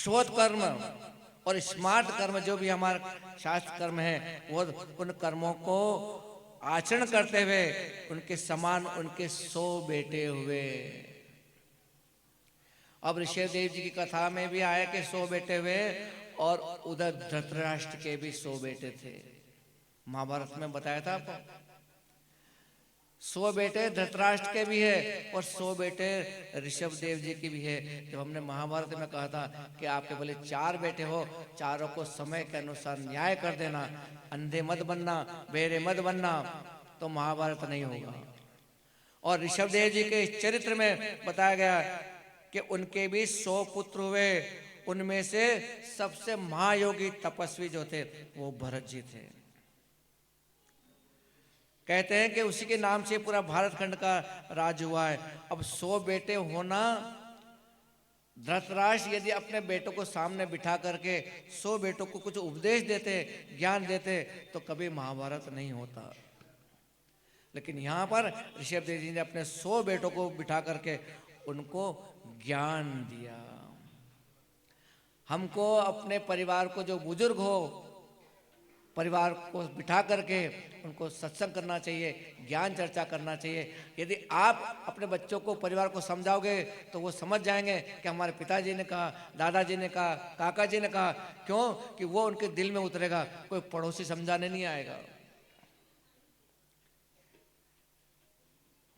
शोध कर्म और स्मार्ट कर्म जो भी हमारा शास्त्र कर्म है, वो उन कर्मों को आचरण करते हुए उनके समान उनके 100 बेटे हुए। अब ऋषभदेव जी की कथा में भी आया कि 100 बेटे हुए, और उधर धृतराष्ट्र के भी 100 बेटे थे। महाभारत में बताया था आपको, 100 बेटे धृतराष्ट्र के भी है और 100 बेटे ऋषभदेव जी की भी है। जब हमने महाभारत में कहा था कि आपके भले 4 बेटे हो, चारों को समय के अनुसार न्याय कर देना, अंधे मत बनना, बहरे मत बनना, तो महाभारत नहीं होगा। और ऋषभदेव जी के चरित्र में बताया गया कि उनके भी 100 पुत्र हुए। उनमें से सबसे महायोगी तपस्वी जो थे वो भरत जी थे। कहते हैं कि उसी के नाम से पूरा भारत खंड का राज हुआ है। अब 100 बेटे होना, धृतराष्ट्र यदि अपने बेटों को सामने बिठा करके 100 बेटों को कुछ उपदेश देते, ज्ञान देते, तो कभी महाभारत नहीं होता। लेकिन यहाँ पर ऋषभदेव जी ने अपने 100 बेटों को बिठा करके उनको ज्ञान दिया। हमको अपने परिवार को, जो बुजुर्ग हो, परिवार को बिठा करके उनको सत्संग करना चाहिए, ज्ञान चर्चा करना चाहिए। यदि आप अपने बच्चों को, परिवार को समझाओगे तो वो समझ जाएंगे कि हमारे पिताजी ने कहा, दादाजी ने कहा, काका जी ने कहा। क्यों? कि वो उनके दिल में उतरेगा, कोई पड़ोसी समझाने नहीं आएगा।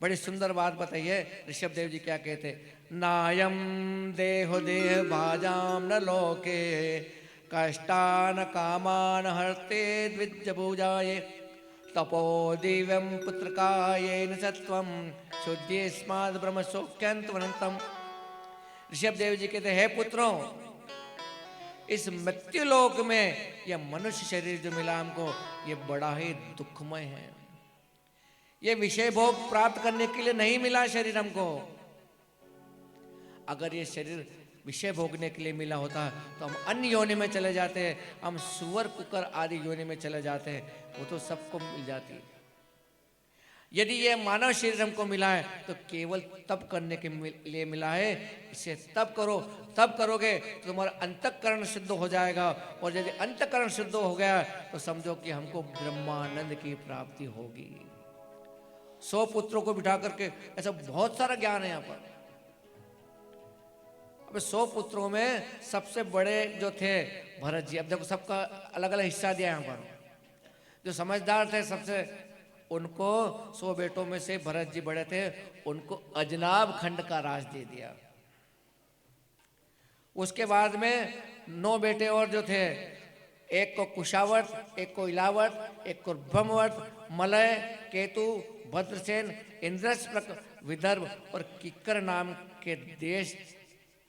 बड़ी सुंदर बात बताइए ऋषभदेव जी क्या कहते, नायम देहो देह भाजाम न लोके कष्टान कामान हरते द्विजभुजाये तपो दिव्यम पुत्रकायेन सत्वम शुद्ध्यस्माद् ब्रह्म सौख्यंतवनंतम। ऋषभदेव जी कहते, हे पुत्रों, इस मृत्यु लोक में यह मनुष्य शरीर जो मिला हमको, ये बड़ा ही दुखमय है। ये विषय भोग प्राप्त करने के लिए नहीं मिला शरीर हमको। अगर ये शरीर विषय भोगने के लिए मिला होता तो हम अन्य योनि में चले जाते, हम सुअर कुकर आदि योनि में चले जाते, वो तो सबको मिल जाती। यदि ये मानव शरीर हमको मिला है तो केवल तप करने के लिए मिला है। इसे तप करो, तप करोगे तो तुम्हारा अंतःकरण शुद्ध हो जाएगा, और यदि अंतःकरण शुद्ध हो गया तो समझो कि हमको ब्रह्मानंद की प्राप्ति होगी। 100 पुत्रों को बिठा करके, ऐसा बहुत सारा ज्ञान है यहाँ पर। अब 100 पुत्रों में सबसे बड़े जो थे भरत जी। अब देखो सबका अलग अलग हिस्सा दिया यहाँ पर। जो समझदार थे सबसे, उनको 100 बेटों में से भरत जी बड़े थे, उनको अजनाब खंड का राज दे दिया। उसके बाद में 9 बेटे और जो थे, एक को कुशावर्त, एक को इलावर्त, एक को ब्रह्मवर्त, मलय, केतु, भद्रसेन, इंद्रस्प्रक, विदर्भ और किक्कर नाम के देश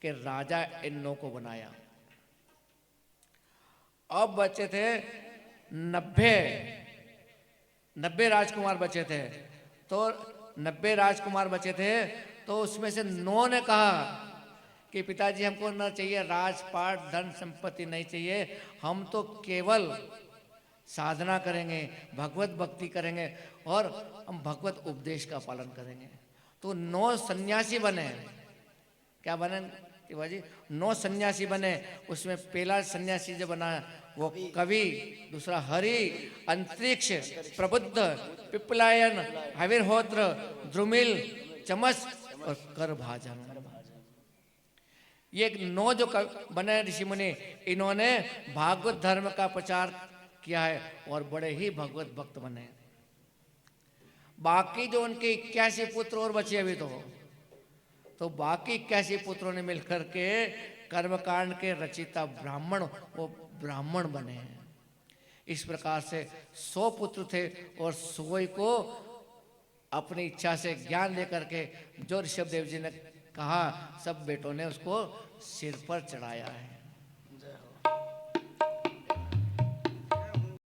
के राजा इन 9 को बनाया। अब बचे थे 90 राजकुमार बचे थे। तो 90 राजकुमार बचे थे, तो उसमें से 9 ने कहा कि पिताजी हमको ना चाहिए राजपाट, धन संपत्ति नहीं चाहिए, हम तो केवल साधना करेंगे, भगवत भक्ति करेंगे और हम भगवत उपदेश का पालन करेंगे। तो 9 सन्यासी बने। क्या बने शिवाजी? 9 सन्यासी बने। उसमें पहला सन्यासी जो बना वो कवि, दूसरा हरि, अंतरिक्ष, प्रबुद्ध, पिपलायन, हविर्होत्र, द्रुमिल, चमस और करभाजन। ये 9 जो बने ऋषि मुनि, इन्होंने भागवत धर्म का प्रचार किया है और बड़े ही भगवत भक्त बने। बाकी जो उनके 81 पुत्र और बचे अभी, तो बाकी 81 पुत्रों ने मिलकर के कर्मकांड के रचिता ब्राह्मण, वो ब्राह्मण बने हैं। इस प्रकार से 100 पुत्र थे और 100 को अपनी इच्छा से ज्ञान लेकर के जो ऋषभदेव जी ने कहा, सब बेटों ने उसको सिर पर चढ़ाया है।